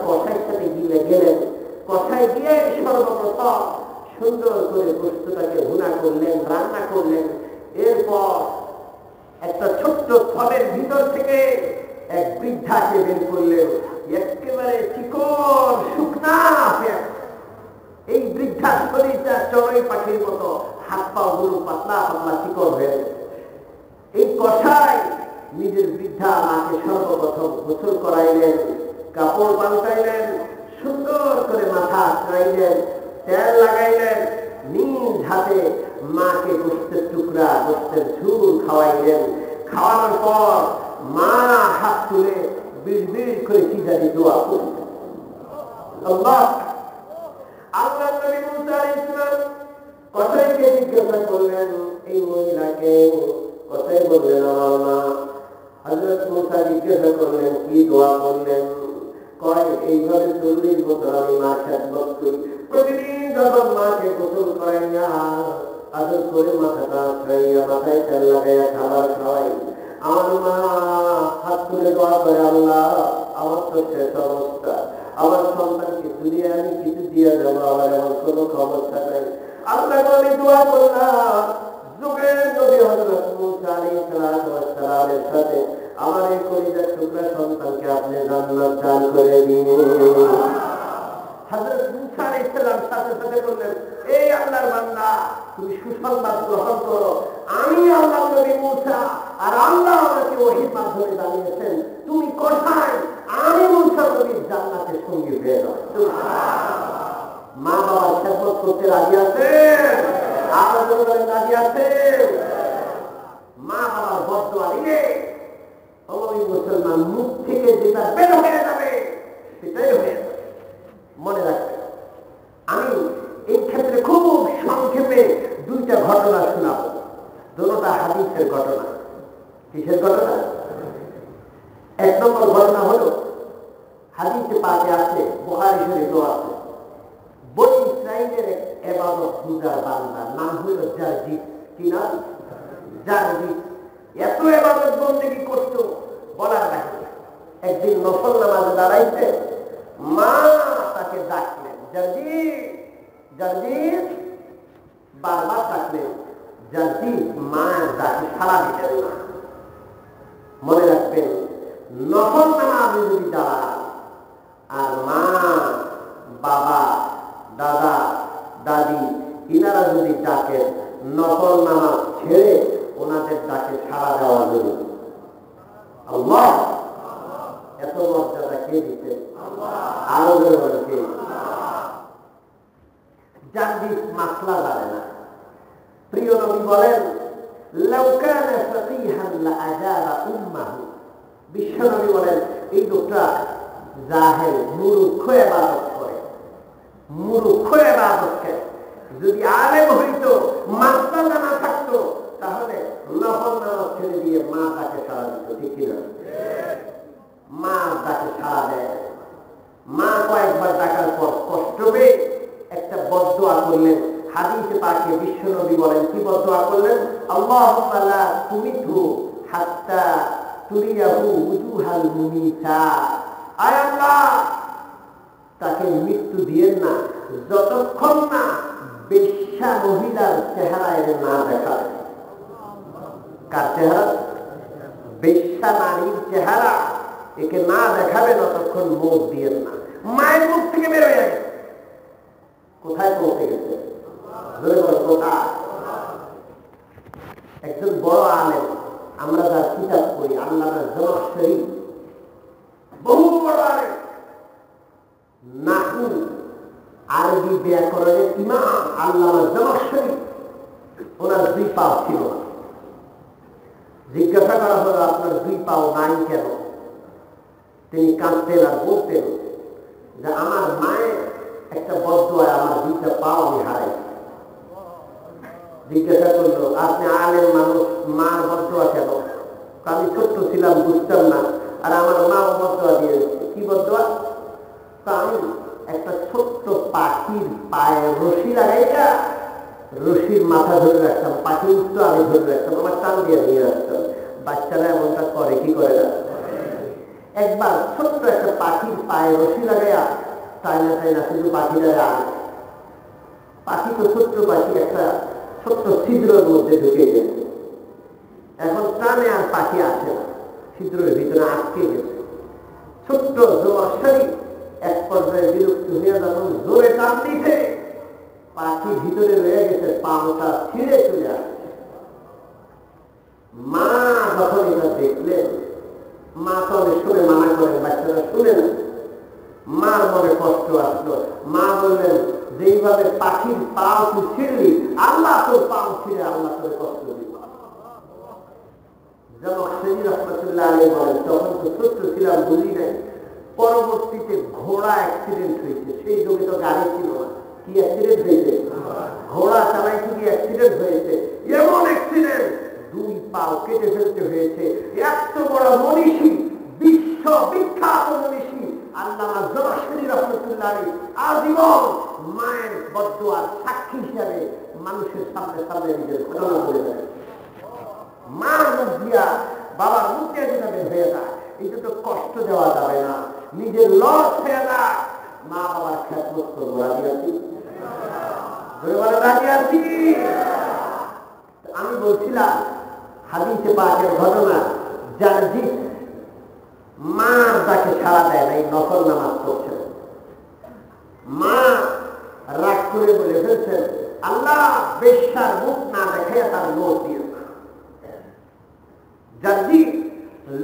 কষাইয়ের সাথে গেলেন, কষাই দিয়ে সর্বপ্রথম সুন্দর করে গোশতটাকে ভুনা করলেন, রান্না করলেন। এরপর একটা ছোট্ট ফলের ভিতর থেকে এক বৃদ্ধাকে বের করলেন, একেবারে চিকন শুকনা। এই বৃদ্ধার শরীরটা চড়ুই পাখির মতো, হাত পা গুলো পাতলা পাতলা চিকন হয়ে। এই কষাই নিজের বৃদ্ধা মাকে সর্বপ্রথম গোসল করাইলেন, কাপড় পাল্টাইলেন, সুন্দর করে মাথা আঁচড়াইলেন, তেল লাগাইলেন, নিজ হাতে মাকে গোশতের টুকরা, গোশতের ঝুল খাওয়াইলেন। খাওয়ানোর পর মা হাত তুলে বিড় করে সিজারি দোয়া করলেন। আল্লাহ আল্লাহ নবী মুসা আলাইহিস সালাম কসাইকে জিজ্ঞাসা করলেন, এই মহিলাকে। কসাই বললেন, আমার মা। হযরত মুসা জিজ্ঞাসা করলেন, কি দোয়া করলেন? কয়, এইভাবে 40 বছর আমি মা খেদমত করি। প্রতিদিন যখন মাকে গোসল করাইয়া আদর করে মাথাটা আঁচড়াইয়া মাথায় তেল লাগাইয়া খাবার খাওয়াই, আমার মা হাত তুলে দোয়া করে, আল্লাহ আমার তো শেষ অবস্থা, আমার সন্তানকে দুনিয়া আমি কিছু দিয়ে যাবো, আমার এমন কোনো ক্ষমতা নাই। আল্লাহ আমি দোয়া করলাম, যুগের নবী হযরত মুসা আলাইহিস সালামের সাথে আমার এই কলিজার টুকরা সন্তানকে আপনি জান্নাত দান করে দিন। হযরত মুসা আলাইহিস সালাম সাথে সাথে বললেন, এই আল্লাহর বান্দা, তুমি সুসংবাদ গ্রহণ করো। আমি আল্লাহ নবী মুসা, আর আল্লাহ আমাকে ওহীর মাধ্যমে জানিয়েছেন তুমি কোথায়, আমি মুসা নবীর জান্নাতের সঙ্গী হয়ে যাও। মা বাবার খেদমত করতে রাজি আছেন? আপনাদের রাজি আছেন? মা বাবার বদদোয়া দিলে মুসলমান মুখ থেকে যেটা বের হয়ে যাবে সেটাই হয়ে যাবে। মনে রাখবেন, আমি এই ক্ষেত্রে খুব সংক্ষেপে দুইটা ঘটনা শোনাব। দুটোটা হাদিসের ঘটনা। কিসের ঘটনা? এক নম্বর ঘটনা হলো, হাদিসে পাকে আছে, বুখারী শরীফেও আছে, বনী ইসরাঈলের ইবাদত গুজার বান্দা নাম হলো জারজিস। কি নাম? জারজিস। এত ইবাদত বন্দেগী করতো বলার বাহিরে। একদিন নফল নামাজে দাঁড়াইছে, মা তাকে ডাকলেন, জারজিস জারজিস, বারবার ডাকলেন, জারজিস। মা ডাকে সাড়া দিলেন না। মনে রাখবেন, নফল নামাজে যদি দাঁড়ান আর মা, বাবা, দাদা, দাদি ইনারা যদি ডাকেন, নফল নামাজ ছেড়ে ওনাদের ডাকে সাড়া দেওয়া জরুরি। আল্লাহ এত মর্যাদা কে দিতে? আরো কে? জারজিস মাসলা জানে না। প্রিয় নবী বলেন, লাউ কানা ফাকিহান লাআজাবা উম্মাহু। বিশ্ব নবী বলেন, এই লোকটা জাহেল, মূর্খ ইবাদত করে, মূর্খ ইবাদত করে। যদি আলেম হইতো, মাসলা জানা থাকতো, তাহলে নফল নামাজ ছেড়ে দিয়ে মা তাকে সাড়া দিত। ঠিক কিনা? মা তাকে সাড়া দেয়। মা কয়েকবার ডাকার পর কষ্ট পেয়ে একটা বদদোয়া করলেন। হাদিসে পাকে বিশ্ব নবী বলেন, কি বদদোয়া করলেন? আল্লাহুম্মা লা তুমিতহু হাত্তা তুরিয়াহু উজুহাল মুমিতা। আয় আল্লাহ, তাকে মৃত্যু দিয়েন না যতক্ষণ না বেশ্যা মহিলার চেহারা এর না দেখাবে। কার চেহারা? বেশ্যা নারীর চেহারা একে না দেখাবে ততক্ষণ মুখ দিয়েন না। মায়ের মুখ থেকে বের হয়ে গেছে। কোথায় পৌঁছে গেছে? কোথায়? একজন বড় আলেম, আমরা যার কিতাব পড়ি, আল্লামা জামাখশরী, বহু বড় আলেম, নাহু আরবি ব্যাকরণের ইমাম আল্লামা জামাখশরী। ওনার 2 পা ছিল না। জিজ্ঞাসা করা হলো, আপনার 2 পা নাই কেন? তিনি কাঁদতেন আর বলতেন যে আমার মায়ের একটা বদদোয়ায় আমার 2টা পা আমি হারাই। জিজ্ঞাসা করলো, আপনি আলেম মানুষ, মার বদদোয়া কেন? আমি ছোট্ট ছিলাম, বুঝতাম না, আর আমার মা বদয়া দিয়েছে। কি বদয়া? আমি একটা ছোট্ট পাখির পায়ে রশি লাগাইটা রশির মাথা ধরে রাখতাম, পাখি উঠতো আমি ধরে রাখতাম, আমার টান দিয়ে নিয়ে আসতাম। বাচ্চারা এমনটা করে কি করে না? একবার ছোট্ট একটা পাখির পায়ে রশি লাগাইয়া টাইনা টাইনা শুধু পাখিরা, পাখি তো ছোট্ট পাখি, একটা ছোট্ট ছিদ্রের মধ্যে ঢুকে গেছে। এখন টানে আর পাখি আসে না, ছিদ্রের ভিতরে আটকে গেছে। ছোট্ট জোয়াশারি এক পর্যায়ে বিলুপ্ত হয়ে যখন জোরে টান দিতে পাখি ভিতরে রয়ে গেছে, পাটা ছিঁড়ে চলে আসছে। মা যখন এটা দেখলেন, মা তো অনেক শুনে মানা করেন, বাচ্চারা শুনেন, মার মনে কষ্ট আসলো। মা বললেন, যেইভাবে পাখির পাও তুই ছিঁড়লি, আল্লাহ তোর পাও ছিঁড়ে আল্লাহ তোর কষ্ট দিল। যেমন সেদিন রহমতুল্লাহ আলী বলেন, তখন তো ছোট্ট ছিলাম, বুঝি নাই। পরবর্তীতে ঘোড়া অ্যাক্সিডেন্ট হয়েছে, সেই যুগে তো গাড়ি ছিল না। কি অ্যাক্সিডেন্ট হয়েছে? ঘোড়া চালাই কি অ্যাক্সিডেন্ট হয়েছে, এমন অ্যাক্সিডেন্ট দুই পাও কেটে ফেলতে হয়েছে। এত বড় মনীষী, বিশ্ব বিখ্যাত মনীষী আল্লামা জমাশরী রহমতুল্লাহ আলী আজীবন মায়ের বদদুয়ার সাক্ষী হিসাবে মানুষের সামনে সামনে নিজের ঘটনা করে দেয়। মার মুখ দিয়া বাবার মুখ দিয়ে যেটা বের হয়ে যায়, এটা তো কষ্ট দেওয়া যাবে না, নিজের লস হয়ে যায়। মা বাবার খেদমত করবো, রাজি আছি? রাজি আছি? আমি বলছিলাম হাদিসে পাকের ঘটনা, জারজিস মা তাকে সাড়া দেয় না, এই নফল নামাজ পড়ছে। মা রাগ করে বলে ফেলছেন, আল্লাহ বেশ্যার মুখ না দেখাইয়া তার লোক দিয়ে। জারজিস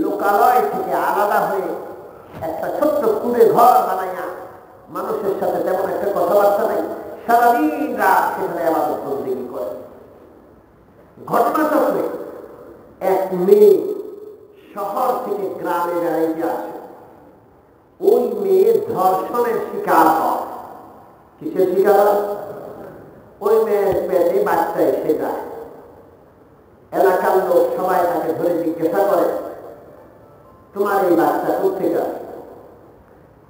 লোকালয় থেকে আলাদা হয়ে একটা ছোট্ট কুড়ে ঘর বানাইয়া, মানুষের সাথে তেমন একটা কথাবার্তা নেই, সারাদিন রাত সেখানে ইবাদত বন্দেগী করে। ঘটনাচক্রে এক মেয়ে শহর থেকে গ্রামে বেড়াইতে আসে। ওই মেয়ে ধর্ষণের শিকার হয়। কিসের শিকার? ওই মেয়ের পেটে বাচ্চা এসে যায়। এলাকার লোক সবাই তাকে ধরে জিজ্ঞাসা করে, তোমার এই বাচ্চা কোথেকে আসে?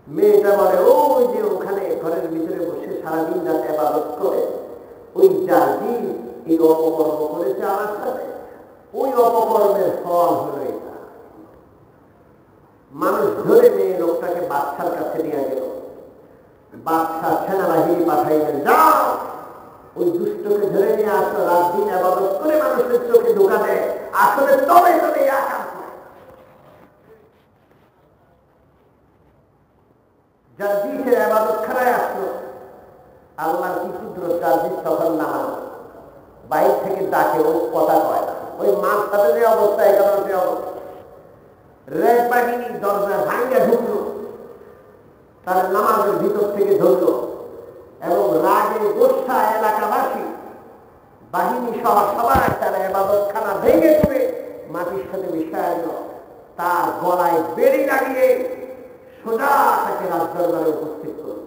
মেয়েটা বলে, ওই যে ওখানে ঘরের ভিতরে বসে সারাদিন রাত ইবাদত করে ওই জারজিস এই অপকর্ম করেছে আমার সাথে, ওই অপকর্মের ফল হলো এটা। মানুষ ধরে মেয়ে লোকটাকে বাদশার কাছে নিয়ে গেল। বাদশা সেনাবাহিনী পাঠাইলেন, যাও ওই দুষ্টকে ধরে নিয়ে আসো, রাত দিন ইবাদত করে মানুষের চোখে ধোঁকা দেয়, আসলে তবে তবে আকাম করে। জারজিসের ইবাদত খানায় আসলো। আল্লাহর কি কুদরত, জারজিস তখন নামাজ বাইরে থেকে ডাকে, ওই কথা কয় না। ওই মার সাথে যে অবস্থা, এখানে যে অবস্থা, রেড বাহিনী দরজা ভাঙ্গে ঢুকলো, তার নামাজের ভিতর থেকে ধরলো এবং রাগে গোসা এলাকাবাসী বাহিনী সহ সবাই তারা ইবাদত খানা ভেঙে তুলে মাটির সাথে মিশায় দিল। তার গলায় বেড়ি লাগিয়ে সোজা তাকে রাজদরবারে উপস্থিত করল।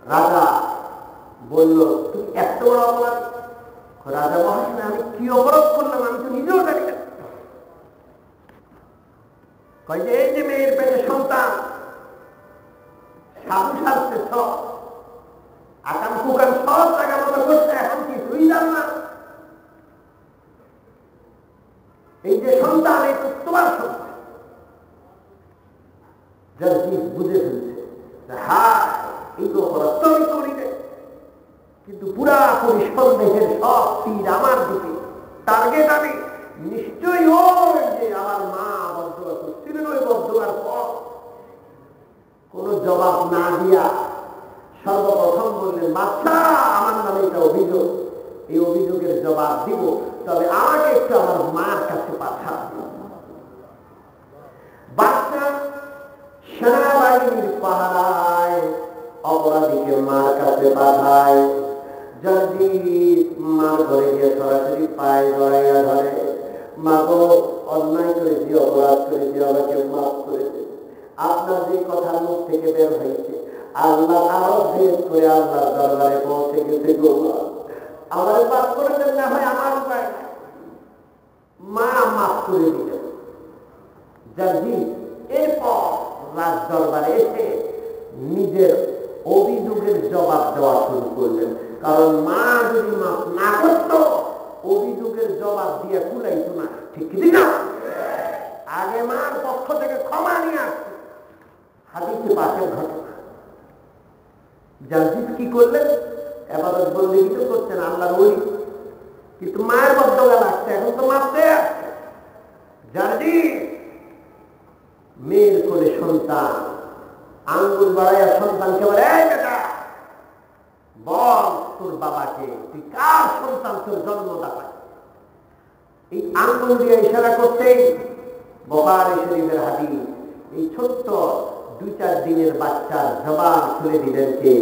রাজা বলল, তুমি এত বড় অপরাধ? রাজা মহাশয়, আমি কি অপরাধ করলাম আমি তো নিজেও জানি না। কয় যে এই যে মেয়ের পেটে সন্তান, সাধু সাজতে সব আকাম কুকাম সব জায়গা মতো করছে, এখন কি তুই জান না? এই যে সন্তান, এই তো তোমার সন্তান। জারজিস বুঝে ফেলছে, হ্যাঁ এই তো অপরাধ তো আমি করি নাই, কিন্তু পুরাপুরি সন্দেহের সব তীর আমার দিকে, টার্গেট আমি। নিশ্চয়ই ওই যে আমার মা বদদুয়া করছিলেন, ওই বদদুয়ার পর কোন জবাব না দিয়া সর্বপ্রথম বললেন, বাচ্চা আমার নামে এটা অভিযোগ, এই অভিযোগের জবাব দিব, তবে আমাকে একটু আমার মার কাছে পাঠান। বাচ্চা সেনাবাহিনীর পাহারায় অপরাধীকে মার কাছে পাঠায়। জারজিস মার ঘরে গিয়ে সরাসরি পায়ে জড়াইয়া ধরে, মা গো, অন্যায় করেছি, অপরাধ করেছি, আমাকে মাফ করে দিন। আপনার যে কথা মুখ থেকে বের হয়েছে আল্লাহ আরো ভেদ করে আল্লাহর দরবারে পৌঁছে গেছে গো, আমার মাফ করে দেন, না হয় আমার উপায়। মা মাফ করে দিলেন জার্জিস। এরপর রাজ দরবারে এসে নিজের অভিযোগের জবাব দেওয়া শুরু করলেন। কারণ মা যদি মাফ না করত অভিযোগের জবাব দিয়ে কুলাইতো না, ঠিক না? আগে মার পক্ষ থেকে ক্ষমা নিয়ে আসছে। হাদিসে পাকের ঘটনা। জার্জিস কি করলেন? এবাদত বন্দেগী তো করছেন, আল্লাহর ওলি, কিন্তু মায়ের বদদোয়া লাগছে, এখন তো মারতে আসছে। জার্জিস মেয়ের কোলে সন্তান, আঙ্গুল বাড়াইয়া সন্তানকে বলে, এই বেটা বল তোর বাবাকে তুই কার সন্তান, তোর জন্মদাতা। এই আঙ্গুল দিয়ে ইশারা করতেই বুখারী শরীফের হাদিস, এই ছোট্ট 2-4 দিনের বাচ্চার জবান খুলে দিলেন কে?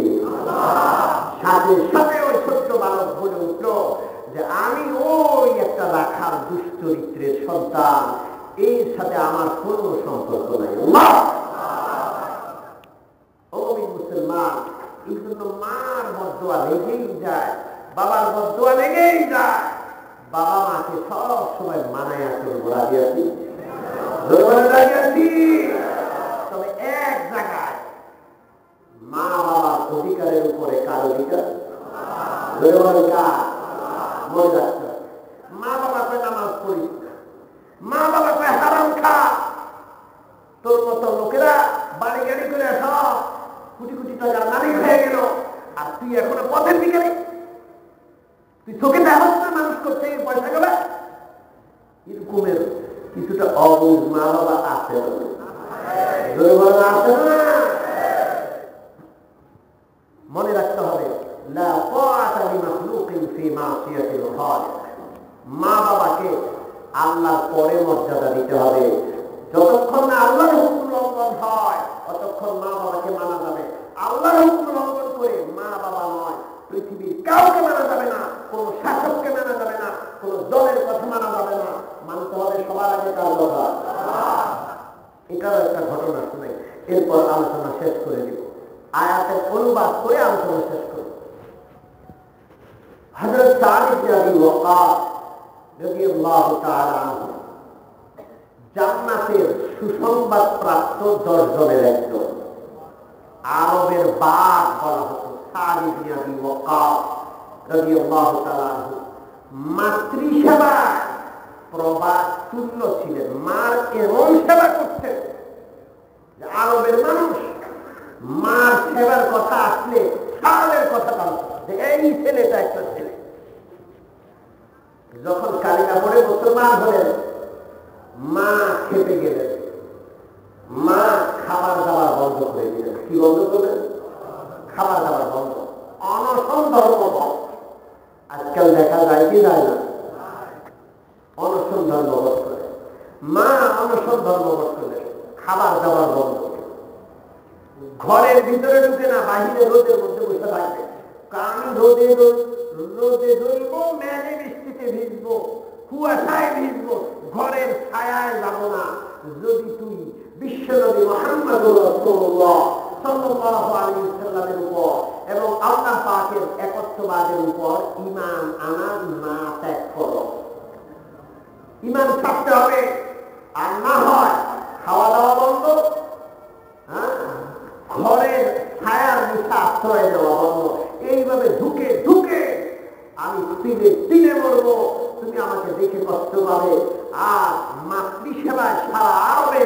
সাথে সাথে ওই ছোট্ট বালক বলে উঠল যে আমি ওই একটা রাখার দুশ্চরিত্রের সন্তান, এর সাথে আমার কোনো সম্পর্ক নাই। মুসলমান, এই জন্য মার বদদোয়া লেগেই যায়, বাবার বদদোয়া লেগেই যায়। বাবা মাকে সব সময় মানায় চলবো, রাজি আছি? তবে এক জায়গায় মা বাবার অধিকারের উপরে কার অধিকার? মনে রাখতে হবে। মা বাবা কয় নামাজ পড়িস না, মা বাবা কয় হারাম খা। তোর মতো লোকেরা বাড়ি গাড়ি করে সব কোটি কোটি টাকার মালিক হয়ে গেল, আর তুই এখনো পথের দিকে, তুই চোখে দেখাস না মানুষ করছে এই পয়সা গেলে। এরকমের কিছুটা অবুঝ মা বাবা আছে, আছে না? মনে রাখতে হবে, লা তাআতা লিমাখলুকিন ফি মাসিয়াতিল খালিক। মা বাবাকে আল্লাহর পরে মর্যাদা দিতে হবে। যতক্ষণ না আল্লাহর হুকুম লঙ্ঘন হয় ততক্ষণ মা বাবাকে মানা যাবে। আল্লাহর হুকুম লঙ্ঘন করে মা বাবা নয়, পৃথিবীর কাউকে মানা যাবে না, কোন শাসককে মানা যাবে না, কোন দলের কথা মানা যাবে না। মানতে হবে সবার আগে কার কথা? এটারও একটা ঘটনা শুনাই, এরপর আলোচনা শেষ করে দিব। আয়াতের অনুবাদ করে আলোচনা শেষ করব। হযরত সাদ ইবনে আবি ওয়াক্কাস রাদিয়াল্লাহু তাআলা আনহু জান্নাতের সুসংবাদ প্রাপ্ত 10 জনের একজন। আরবের বাঘ বলা হতো সাদ ইবনে আবি ওয়াক্কাস রাদিয়াল্লাহু তাআলা আনহু। মাতৃসেবা প্রবাদ তুল্য ছিলেন, মার এমন সেবা করতেন যে আরবের মানুষ মার সেবার কথা আসলে সালের কথা বলতো যে এই ছেলেটা একটা ছেলে। যখন কালিমা পড়ে মুসলমান হলেন, মা খেপে গেলেন, মা খাবার দাবার বন্ধ করে দিলেন। কি বন্ধ করলেন? খাবার দাবার বন্ধ, অনশন ধর্ম। আজকাল দেখা যায় কি যায় না? অনশন ধর্মবোধ করে মা অনশন ধর্মবোধ করলেন, খাবার দাবার বন্ধ। ঘরের ভিতরে ঢুকে না, বাহিরে রোদের মধ্যে বসে থাকবে। আমি রোদে ধরবো, মেঘে বৃষ্টিতে ভিজবো, কুয়াশায় ভিজবো, ঘরের ছায়ায় যাব না। যদি তুই বিশ্বনবী মুহাম্মদুর রাসূলুল্লাহ সাল্লাল্লাহু আলাইহি ওয়াসাল্লামের উপর এবং আল্লাহ পাকের একত্ববাদের উপর ঈমান আনার না ত্যাগ করো। ঈমান থাকতে হবে, আর না হয় খাওয়া দাওয়া বন্ধ, ঘরের ছায়ার নিচে আশ্রয় দেওয়া বন্ধ। এইভাবে ঢুকে ঢুকে আমি তিলে মরবো, তুমি আমাকে দেখে কষ্ট পাবে। আর মাতৃসেবায় সারা আরবে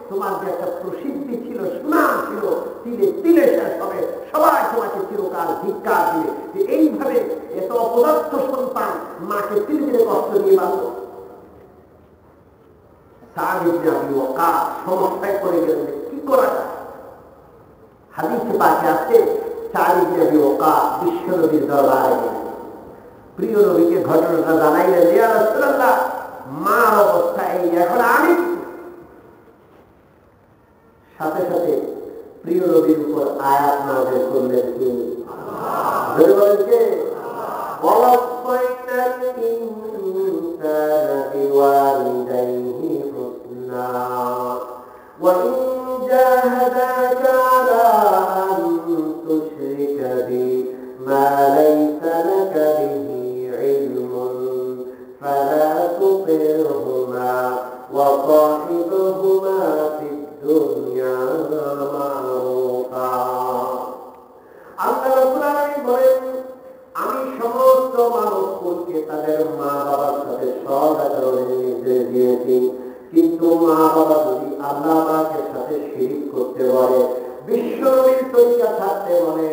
তোমার যে একটা প্রসিদ্ধি ছিল, সুনাম ছিল, তিলে তিলে শেষ হবে। সবাই তোমাকে চিরকাল ধিক্কার দিবে যে এইভাবে এত অপদার্থ সন্তান মাকে তিলে তিলে কষ্ট দিয়ে বাঁধল। সাদ ইবনে আবি ওয়াক্কাস সমস্যায় পড়ে গেলেন, কি করা যায়? হাদিসে পাকে আছে, সাদ ইবনে আবি ওয়াক্কাস বিশ্বনবীর দরবারে গেলেন, প্রিয় নবীকে ঘটনাটা জানাইলেন, ইয়া রাসূলুল্লাহ মার অবস্থা এই, এখন আমি। সাথে সাথে প্রিয় নবীর উপর আয়াত নাযিল করলেন কি? বলেন কে? ওয়াসাইনাল ইনসানা বিওয়ালিদাইহি হুসনা ওয়া ইন জাহাদাকা আলা আন তুশরিকা বি মা লাইসা লাকা বিহি ইলমুন ফালা তুতি'হুমা তোমাদেরকে তাদের মা বাবার সাথে সৎ আচরণের নির্দেশ দিয়েছি, কিন্তু মা বাবা যদি আল্লাহ পাকের সাথে শিরক করতে বলে, বিশ্বনবীর তরিকা থাকতে বলে,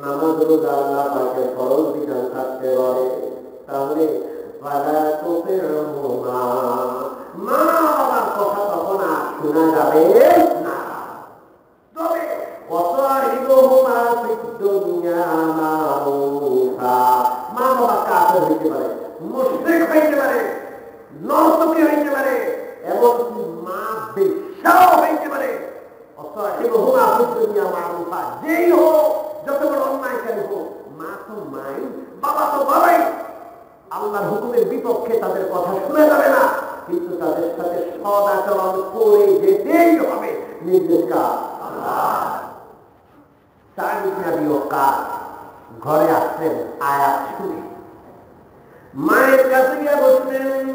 নামাজ রোজা আল্লাহ পাকের ফরজ বিধান থাকতে বলে, তাহলে মা বাবার কথা তখন আর শোনা যাবে না। তবে মা বাবা কাফের হইতে পারে, মুশরিক হইতে পারে, নরতকী হইতে পারে, এমনকি মা বেশ্যাও হইতে পারে। যেই হোক, যত বড় অন্যায়কারী হোক, মা তো মাই, বাবা তো বাবাই। আল্লাহর হুকুমের বিপক্ষে তাদের কথা শোনা যাবে না, কিন্তু তাদের সাথে সৎ আচরণ করে যেতেই হবে। নির্দেশ কার? ঘরে আসলেন আয়াত শুনে, মায়ের কাছে গিয়ে বসলেন,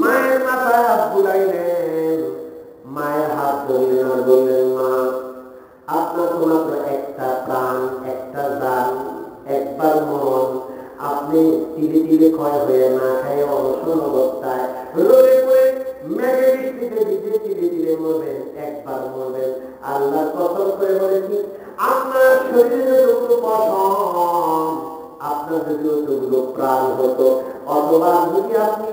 মায়ের মাথায় হাত বুলাইলেন, মায়ের হাত ধরলেন আর বললেন, মা আপনার তো মাত্র একটা প্রাণ, একটা জান, একবার মরণ, আপনি তিলে তিলে ক্ষয় হয়ে না খায় অনশন অবস্থায় রোদে পড়ে মেঘে বৃষ্টিতে ভিজে তিলে তিলে মরবেন, একবার মরবেন। আল্লাহর কসম করে বলেছি, আপনার শরীরে যতগুলো পশম, আপনার যদি যতগুলো প্রাণ হতো, অথবা যদি আপনি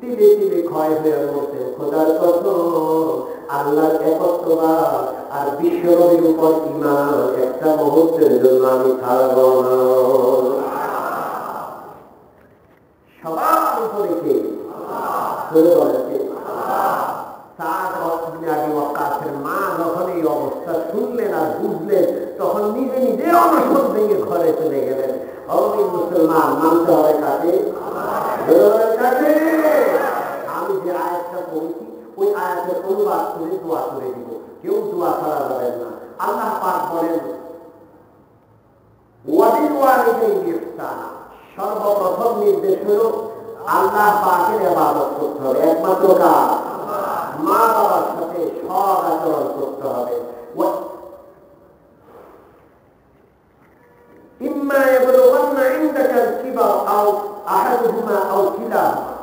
তিলে তিলে ক্ষয় হয়ে মরতেন, খোদার কসম আল্লাহর একত্ববাদ আর বিশ্বনবীর উপর ঈমান একটা মুহূর্তের জন্য আমি ছাড়ব না। সবার উপরে কে? মা যখন এই অবস্থা শুনলেন আর বুঝলেন, তখন নিজে নিজে অনশন ভেঙে ঘরে চলে গেলেন। মুসলমান মানতে হবে কাকে? আমি যে আয়াতটা পড়েছি, ওই আয়াতের অনুবাদ করে দোয়া করে দিব, কেউ দোয়া করা যাবেন না। আল্লাহ পাক বলেন, সর্বপ্রথম নির্দেশ হল আল্লাহ পাকের ইবাদত করতে হবে, একমাত্র কাজ, মা বাবার সাথে সৎ আচরণ করতে হবে। ইম্মা ইয়াবলুগান্না ইনদাকাল কিবার আও আহাদুহুমা আও কিলাহুমা,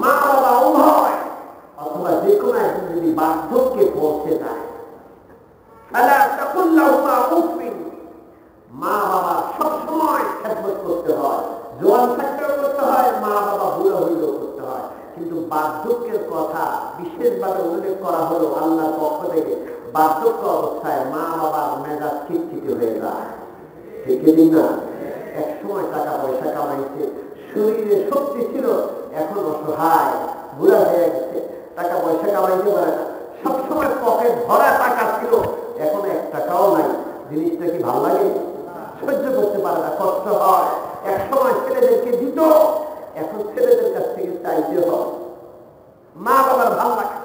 মা বাবা উভয় অথবা যে কোনো একজন যদি বার্ধক্যে পৌঁছে যায়, ফালা তাকুল লাহুমা উফিন, মা বাবা সবসময় খেদমত করতে হয়, জোয়ান থাকতেও করতে হয়, মা বাবা বুড়ো হইলেও করতে হয়। কিন্তু বার্ধক্যের কথা বিশেষভাবে উল্লেখ করা হলো আল্লাহর পক্ষ থেকে। বার্ধক্য অবস্থায় মা বাবার মেজাজ খিটখিটে হয়ে যায়, ঠিক না? এক সময় টাকা পয়সা কামাইছে, শরীরে শক্তি ছিল, এখন অসহায়, বুড়া হয়ে গেছে, টাকা পয়সা কামাইতে পারে না, সবসময় পকেট ভরা টাকা ছিল, এখন এক টাকাও নাই। জিনিসটা কি ভালো লাগে? সহ্য করতে পারে না, কষ্ট হয়। এক সময় ছেলেদেরকে দিত, এখন ছেলেদের কাছ থেকে চাইতে হয়, মা বাবার ভালো লাগে।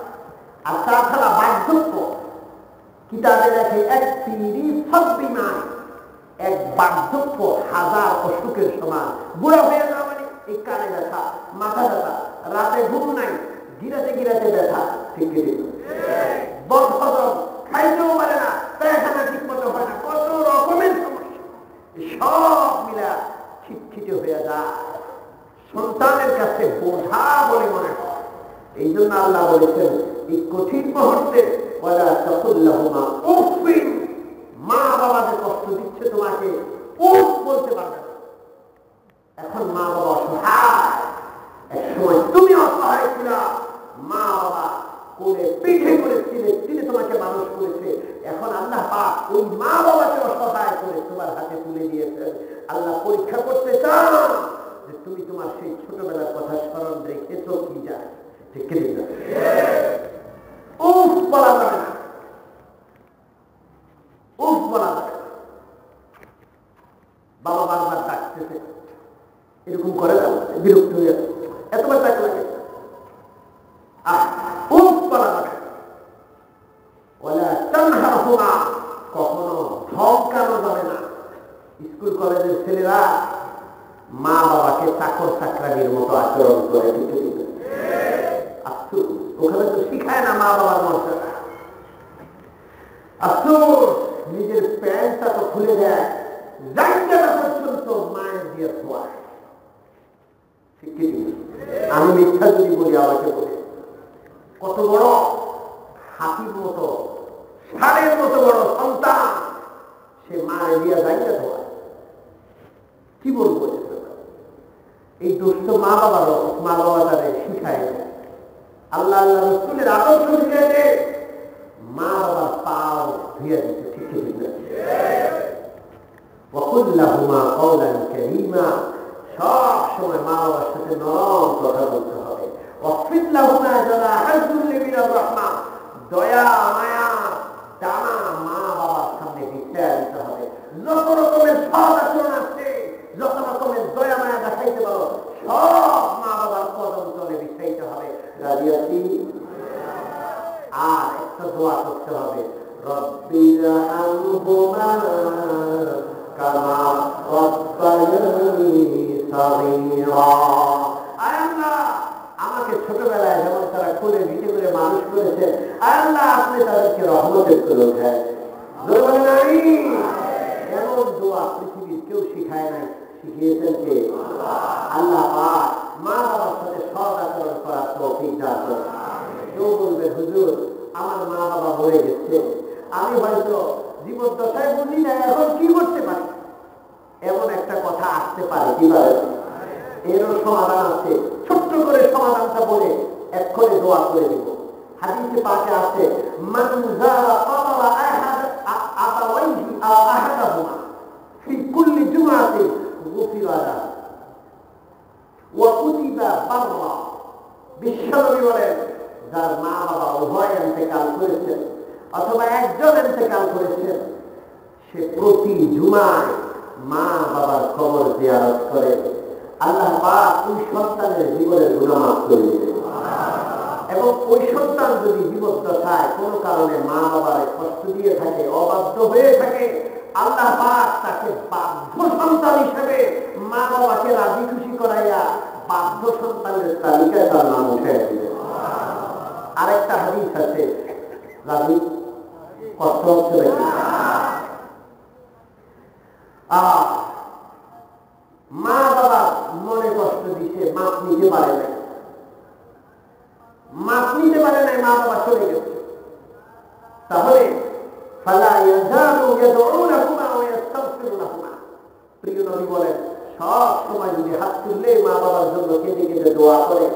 আর তাছাড়া বার্ধক্য, কিতাবে লেখে এক তিরি সব্বিমা, এক বার্ধক্য হাজার অসুখের সমান। বুড়া হয়ে যাওয়া মানে এই কানে ব্যথা, মাথা ব্যথা, রাতে ঘুম নাই, গিরাতে গিরাতে ব্যথা, ঠিক বদহজম, খাইতেও পারে না, পায়খানা ঠিক মতো হয় না, কত রকমের সমস্যা, সব মিলা খিটখিটে হয়ে যায়, সন্তানের কাছে বোঝা বলে মনে হয়। এই জন্য আল্লাহ বলেছেন, এই কঠিন মুহূর্তে ওয়ালা তাকুল লাহুমা উফিন, মা বাবা যে কষ্ট দিচ্ছে তোমাকে, উফ বলতে পারবে না। এখন মা বাবা অসহায়, এক সময় তুমি অসহায় ছিলা, মা বাবা কোলে পিঠে করে তিনি তোমাকে মানুষ করেছে। এখন আল্লাহ পাক ওই মা বাবাকে অসহায় করে তোমার হাতে তুলে দিয়েছেন। আল্লাহ পরীক্ষা করতে চান যে তুমি তোমার সেই ছোটবেলার কথা স্মরণ রেখেছ কি যায়, ঠিক না? উফ বলা যাবে না, উফ বলা যাবে না। বাবা বারবার ডাকতেছে, এরকম করে না, বিরক্ত হয়ে যাবে, এতবার ডাক লাগে, উফ বলা যাবে না। ওয়ালা তানহারহুমা, কখনো ধমকানো যাবে না। স্কুল কলেজের ছেলেরা মা বাবাকে চাকর চাকরানির মতো আচরণ করে, ওখানে তো শিখায় না মা বাবার মর্যাদা। আফসোস, নিজের প্যান্টটা তো খুলে দেয়, জায়গাটা পর্যন্ত মায়ের দিয়ে ধোয়ায়। ঠিক কি? আমি মিথ্যা যদি বলি আমাকে বলে, কত বড় হাতির মতো ষাঁড়ের মতো বড় সন্তান, সে মারে দিয়া যায় না তোমার, কি বলবো? এই দুষ্ট মা বাবা তাদের শিখায় দেয়, আল্লাহ আল্লাহ রসুলের আদর্শ শিখাইতে মা বাবার পাও ধুয়ে দিতে। ঠিক না? ওয়াকুল্লাহুমা কওলান কারীমা, সব সময় মা বাবার সাথে নরম কথা বলতে হবে। ওয়াকফিদ লাহুমা জানাহাল যুল্লি মিনার রাহমা, দয়া মায়া ডানা মা বাবার সামনে বিছায়া দিতে হবে। যত রকমের সৎ আচরণ আছে, যত রকমের দয়া মায়া দেখাইতে পারো, সব মা বাবার কদম তলে বিছাইতে হবে। রাজি আছি? আর একটা দোয়া করতে হবে, রব্বিরহামহুমা কামা রাব্বায়ানি সাগীরা। আয় আল্লাহ, আমাকে ছোটবেলায় যেমন তারা কোলে ভিটে করে মানুষ করেছেন, আয় আল্লাহ আপনি তাদেরকে রহমতের করে উঠায়। এমন দোয়া পৃথিবীর কেউ শিখায় নাই, শিখিয়েছেন কে? আল্লাহ পাক। মা বাবার সাথে সৎ আচরণ করার তৌফিক দান করেন। কেউ বলবে হুজুর আমার মা বাবা মরে গেছে, আমি হয়তো জীবদ্দশায় বুঝি না, এখন কি করতে পারি? এমন একটা কথা আসতে পারে, কিভাবে? এরও সমাধান আছে, ছোট্ট করে সমাধানটা বলে এক্ষণে দোয়া করে দিব। হাদিসে পাকে আছে, মান যারা ক্বাবরা আবাওয়াইহি আও আহাদাহুমা ফি কুল্লি জুমআতিন গুফিরা লাহু ওয়া কুতিবা বাররা। বিশ্বনবী বলেন, যার মা বাবা উভয় ইন্তেকাল করেছেন অথবা একজন ইন্তেকাল করেছেন, সে প্রতি জুমায় মা বাবার কবর জিয়ারত করে, আল্লাহ পাক ওই সন্তানের জীবনের গুনাহ মাফ করে দিবেন। এবং ওই সন্তান যদি জীবদ্দশায় কোনো কারণে মা বাবার কষ্ট দিয়ে থাকে, অবাধ্য হয়ে থাকে, আল্লাহ পাক তাকে বাধ্য সন্তান হিসেবে মা বাবাকে রাজি খুশি করাইয়া বাধ্য সন্তানের তালিকায় তার নাম উঠে দিবেন। আরেকটা হাদিস আছে, রাজি কষ্ট হচ্ছে নাকি? মা বাবা মনে কষ্ট দিছে, মাপ নিতে পারে নাই, মাপ নিতে পারে নাই, মা বাবা চলে গেছে, তাহলে ফালা ইয়াজালু ইয়াদউনাকুমা ওয়া ইস্তাগফিরু লাহুমা। প্রিয় নবী বলেন, সব সময় যদি হাত তুললে মা বাবার জন্য কেঁদে কেঁদে দোয়া করে,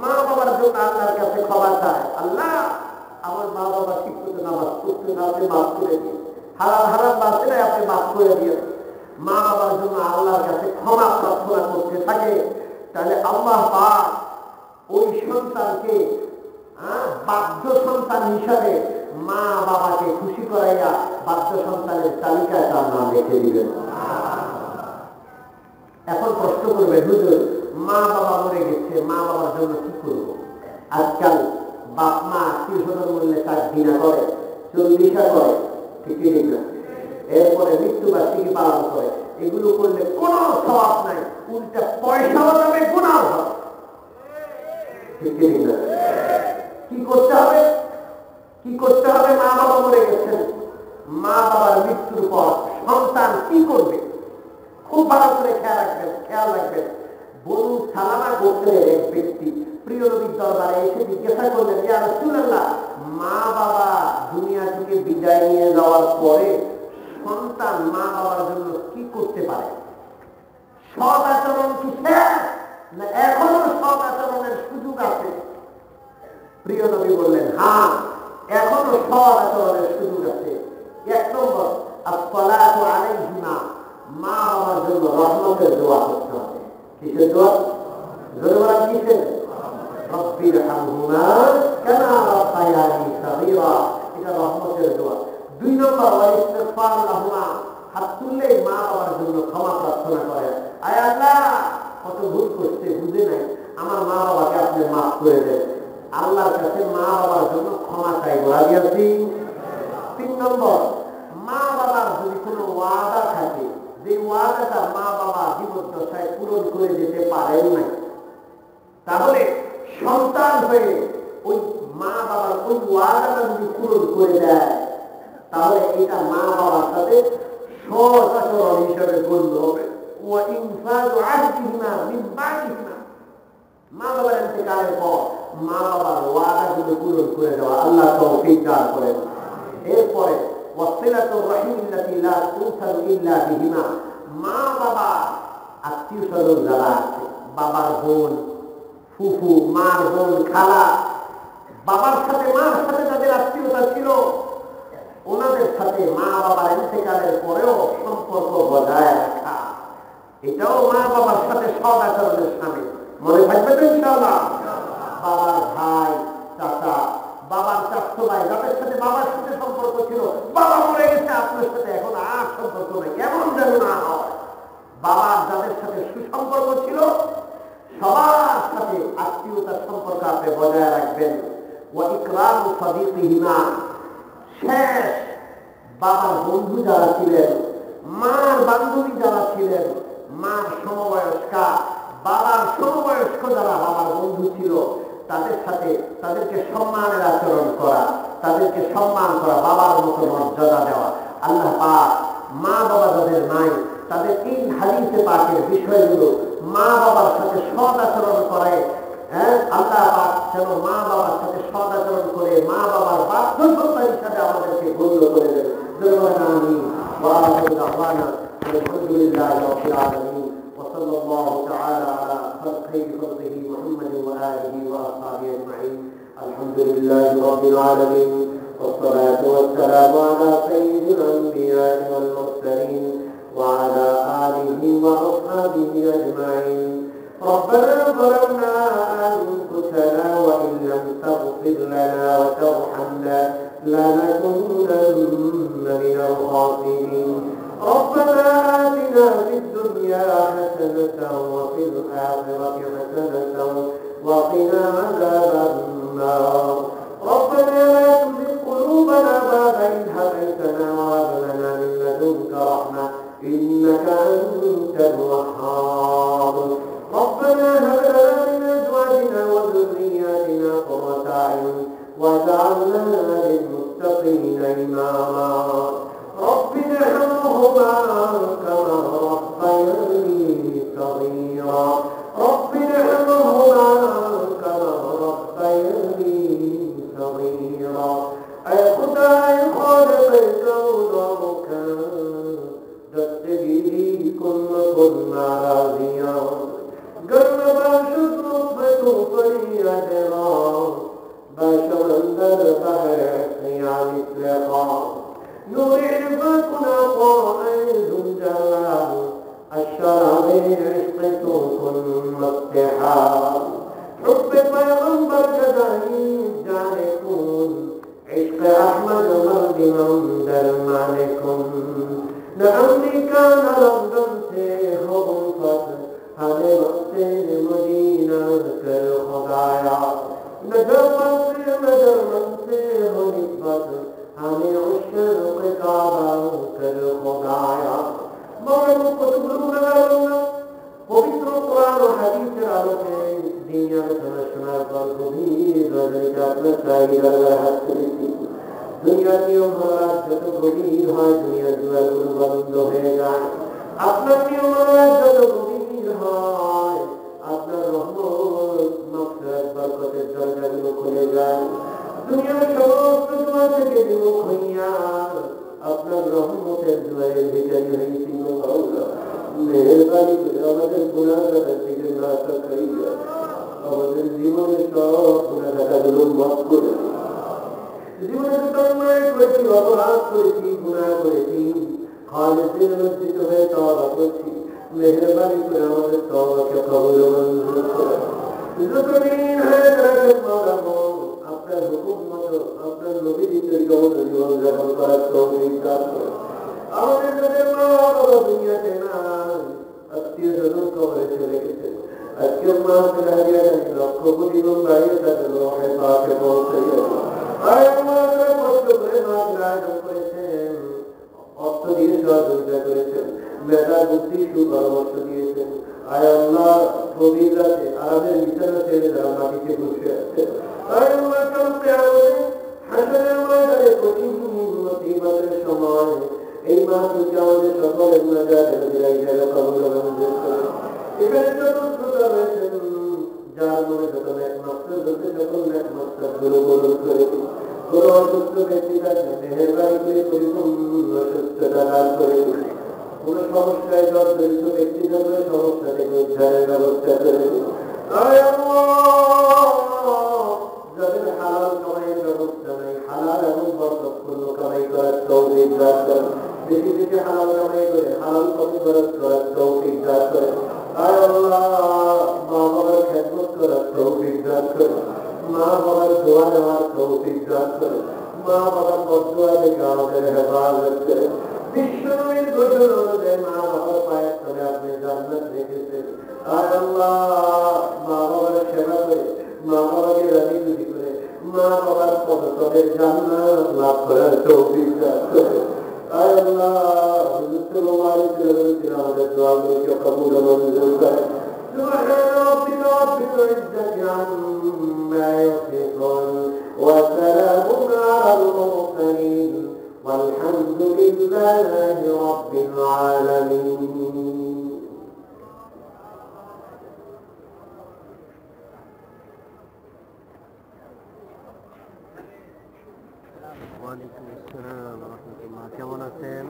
মা বাবার জন্য আল্লাহর কাছে ক্ষমা চায়, আল্লাহ আমার মা বাবা ঠিক মতো নামাজ পড়তে না, আপনি মাফ করে দিন, হারাম হারাম বাঁচে নাই, আপনি মাফ করে দিন। মা বাবার জন্য আল্লাহর কাছে ক্ষমা প্রার্থনা করতে থাকে, তাহলে আল্লাহ পাক ওই সন্তানকে বাধ্য সন্তান হিসাবে মা বাবাকে খুশি করাইয়া বাধ্য সন্তানের তালিকায় তার নাম লিখে দিবেন। এখন প্রশ্ন করবে, হুজুর মা বাবা মরে গেছে, মা বাবার জন্য কি করবো? আজকাল বাপ মা আত্মীয় মূল্যে তার দিনা করে, 40 করে, ঠিক না? এরপরে মৃত্যুবার্ষিকী পালন করে, এগুলো করলে কোনো স্বভাব নাই, উল্টা পয়সাও যাবে, গুনাহ হবে। ঠিক না? কি করতে হবে? কি করতে হবে? মা বাবা মরে গেছেন, মা বাবার মৃত্যুর পর সন্তান কি করবে? খুব ভালো করে খেয়াল রাখবেন। বনু সালামা গোত্রের এক ব্যক্তি প্রিয় নবীর দরবারে এসে জিজ্ঞাসা করলেন, ইয়া রাসূলুল্লাহ, মা বাবা দুনিয়া থেকে বিদায় নিয়ে যাওয়ার পরে সন্তান মা বাবার জন্য কি করতে পারে? সৎ আচরণ কি শেষ, না এখনো সৎ আচরণের সুযোগ আছে? প্রিয় নবী বললেন, হ্যাঁ এখনো সৎ আচরণের সুযোগ আছে। 1 নম্বর, আসসালাতু আলাইহিমা, মা বাবার জন্য রহমতের দোয়া করতে হবে। কিসের দোয়া? জোরে বলেন, কিসের? রব্বিরহামহুমা কামা রাব্বায়ানি সাগীরা, এটা রহমতের দোয়া। 2 নম্বর, ওয়া ইস্তিগফার লাহুমা, হাত তুললে মা বাবার জন্য ক্ষমা প্রার্থনা করে, আয় আল্লাহ কত ভুল করতে বুঝে নাই, আমার মা বাবাকে আপনি মাফ করে দেন। আল্লাহর কাছে মা বাবার জন্য ক্ষমা চাইব, রাজি আছি? 3 নম্বর, মা বাবার যদি কোনো ওয়াদা থাকে, যে ওয়াদাটা মা বাবা জীবদ্দশায় পূরণ করে যেতে পারেন নাই, তাহলে সন্তান হয়ে ওই মা বাবার ওই ওয়াদাটা যদি পূরণ করে দেয়, তাহলে এটা মা বাবার সাথে সৎ আচরণ হিসেবে গণ্য হবে। ওয়া ইনফাযু আহদিহিমা মিন বা'দিহিমা, মা বাবার ইন্তেকালের পর মা বাবার ওয়াদাগুলো পূরণ করে দেওয়া, আল্লাহ তৌফিক দান করেন। এরপরে ওয়াসিলাতুর রাহিম আল্লাতী লা তুসালু ইল্লা বিহিমা, মা বাবা আত্মীয় স্বজন যারা আছে, বাবার বোন, ফুফু, মার বোন, খালা, বাবার সাথে মার সাথে যাদের আত্মীয়তা ছিল ওনাদের সাথে মা বাবার ইন্তেকালের পরেও সম্পর্ক বজায় রাখা, এটাও মা বাবার সাথে সৎ আচরণের সামিল। মনে থাকবে তো ইনশাআল্লাহ? বাবার ভাই, চাচা, বাবার চাচতো ভাই যাদের সাথে বাবার সাথে সম্পর্ক ছিল, বাবা মরে গেছে আপনার সাথে এখন আর সম্পর্ক নেই, এমন যেন না হয়। বাবার যাদের সাথে সুসম্পর্ক ছিল সবার সাথে আত্মীয়তার সম্পর্ক আপনি বজায় রাখবেন। ওয়া ইকরামু সাদিকিহিমা, শেষ বাবার বন্ধু যারা ছিলেন, মার বান্ধবী যারা ছিলেন, মার সমবয়স্কা, বাবার সমবয়স্ক যারা বাবার বন্ধু ছিল তাদের সাথে তাদেরকে সম্মানের আচরণ করা, তাদেরকে সম্মান করা, বাবার মতো মর্যাদা দেওয়া। আল্লাহ পাক মা বাবা যাদের নাই তাদের এই হাদিসে পাকের বিষয়গুলো মা বাবার সাথে সৎ আচরণ করে, আল্লাহ পাক যেন মা বাবার সাথে সৎ আচরণ করে মা বাবার বাধ্য সন্তান হিসাবে আমাদেরকে গণ্য করে দেবে। আমিন। ওয়া আখিরু দাওয়ানা আলহামদুলিল্লাহি রাব্বিল আলামিন। وصلى الله تعالى على خير خلقه محمد وآله وأصحابه أجمعين. الحمد لله رب العالمين، والصلاة والسلام على سيد الأنبياء والمرسلين وعلى آله وأصحابه أجمعين. ربنا ظلمنا أنفسنا وإن لم تغفر لنا وترحمنا لنكونن من الخاسرين. ربنا آتنا في الدنيا حسنة وفي الآخرة حسنة وقنا عذاب النار. ربنا لا تزغ قلوبنا بعد إذ هديتنا وهب لنا من لدنك رحمة إنك أنت الوهاب. ربنا هب لنا من أزواجنا وذرياتنا قرة أعين واجعلنا للمتقين إماما. رب ارحمهما كما ربياني صغيرا. رب ارحمهما كما ربياني صغيرا. اے خدا اے خالق کون و مکان، دستگیری کن کن ناراضیاں، گرم باشد لطف تو فریاد را، باشمندر بہر یا مثل خواب. نور عرفتنا قائد جلال، الشراب عشق تو کن مفتحا. حب پیغمبر جدائی جانے کن، عشق احمد مرد من در مانے کن. نہ امریکہ نہ لندن سے ہو الفت، ہمیں وقت مدینہ کر خدایا. نہ جرمن سے نہ جرمن سے ہو نسبت، ہمیں عشق کعبہ کر خدایا. مولانا কুতুবুল আলম পবিত্র কোরআন ও হাদিসের আলোকে দিন আলোচনা শোনার পর গভীর রজনীতে আপনার চাহিদার হাত করেছি। দুনিয়ার নিয়ম হলো যত গভীর হয় দুনিয়ার দুয়ারগুলো বন্ধ হয়ে যায়। আপনার নিয়ম হলো যত গভীর হয় আপনার রহমত মাগফিরাত বরকতের দরজাগুলো খুলে যায়। দুনিয়ার সমস্ত দুয়ার থেকে বিমুখ হইয়া আপনার রহমতের দুয়ারের ভিখারি হয়েছি। মেহেরবানি করে আমাদের গুনাহগারের দিকে না তাকাইয়া আমাদের জীবনের সব গুনাহগুলো মাফ করে দিন। জীবনে যত অন্যায় করেছি, অপরাধ করেছি, গুনাহ করেছি, খালেদের লজ্জিত হয়ে তওবা করছি, মেহেরবানি করে আমাদের তওবাকে কবুল ও মঞ্জুর করে। যতদিন হায়াত রাখেন মাওলানা আপনার হুকুম মতো আপনার নবীর তরিকা মতো জীবন যাপন করার তৌফিক দান করুন। আমাদের যাদের মা বাবা দুনিয়াতে নাই, আত্মীয় স্বজন কবরে চলে গেছে, আজকে মাহফিল হাদিয়া লক্ষ কোটি গুণ বাড়িয়ে তাদের রহে পাকে পৌঁছাইয়া আয় আল্লাহ কষ্ট করে মাহফিল আয়োজন করেছেন, অর্থ দিয়ে সহযোগিতা করেছেন, মেধা বুদ্ধি সুপরামর্শ দিয়েছেন। আয় আল্লাহ গভীর রাতে আরামের বিছানা ছেড়ে যারা মাটিতে বসে আছে, আয় আল্লাহ কালকে আমাদের হাসরের ময়দানে কঠিন মুসিবতের সময় এই মাহফিলকে আমাদের সকলের নাজাতের বিরাই যারা কবুল ও মঞ্জুর করেন। এখানে চতুর্থতা রয়েছেন যার যত সকল নেকমতগুলো কবুল করে দিন। কোনো অসুস্থ ব্যক্তিদের মেহেরবানি করে পরিপূর্ণ সুস্থতা দান করে দিন। কোনো সমস্যায় জর্জরিত ব্যক্তিদের সমস্যা থেকে উদ্ধারের ব্যবস্থা করে দিন। যাদের হালাল কামাইয়ের ব্যবস্থা নাই, হালাল এবং বরকতপূর্ণ কামাই করার তৌফিক দান করেন। বেশি বেশি হালাল কামাই করে হালাল করার তৌফিক দান করেন। আয় আল্লাহ, মা বাবার খেদমত করার তৌফিক দান করেন। মা বাবার দোয়া নেওয়ার তৌফিক দান করেন। মা বাবার বদদোয়া থেকে আমাদের হেফাজত করেন। বিশ্বনবীর ঘোষণা অনুযায়ী মা বাবার পায়ের তলে আপনি জান্নাত রেখেছেন। আয় আল্লাহ, মা বাবার সেবা করে, মা বাবাকে রাজি খুশি করে, মা বাবার পদতলের জান্নাত লাভ করার তৌফিক দান করেন। আয় আল্লাহ, হুজুর সাল্লাল্লাহু আলাইহি ওয়াসাল্লাম আমাদের দোয়াগুলোকে কবুল ও মঞ্জুর করেন। সুবহান রাব্বিকা রাব্বিল ইজ্জাতি আম্মা ইয়াসিফুন ওয়া সালামুন আলাল মুরসালিন والحمد لله رب العالمين. ওয়ালাইকুম আসসালাম ওয়া রাহমাতুল্লাহ। কেমন আছেন?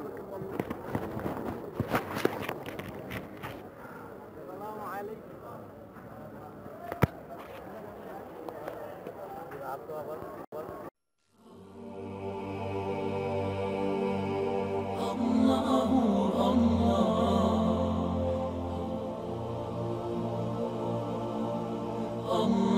Allah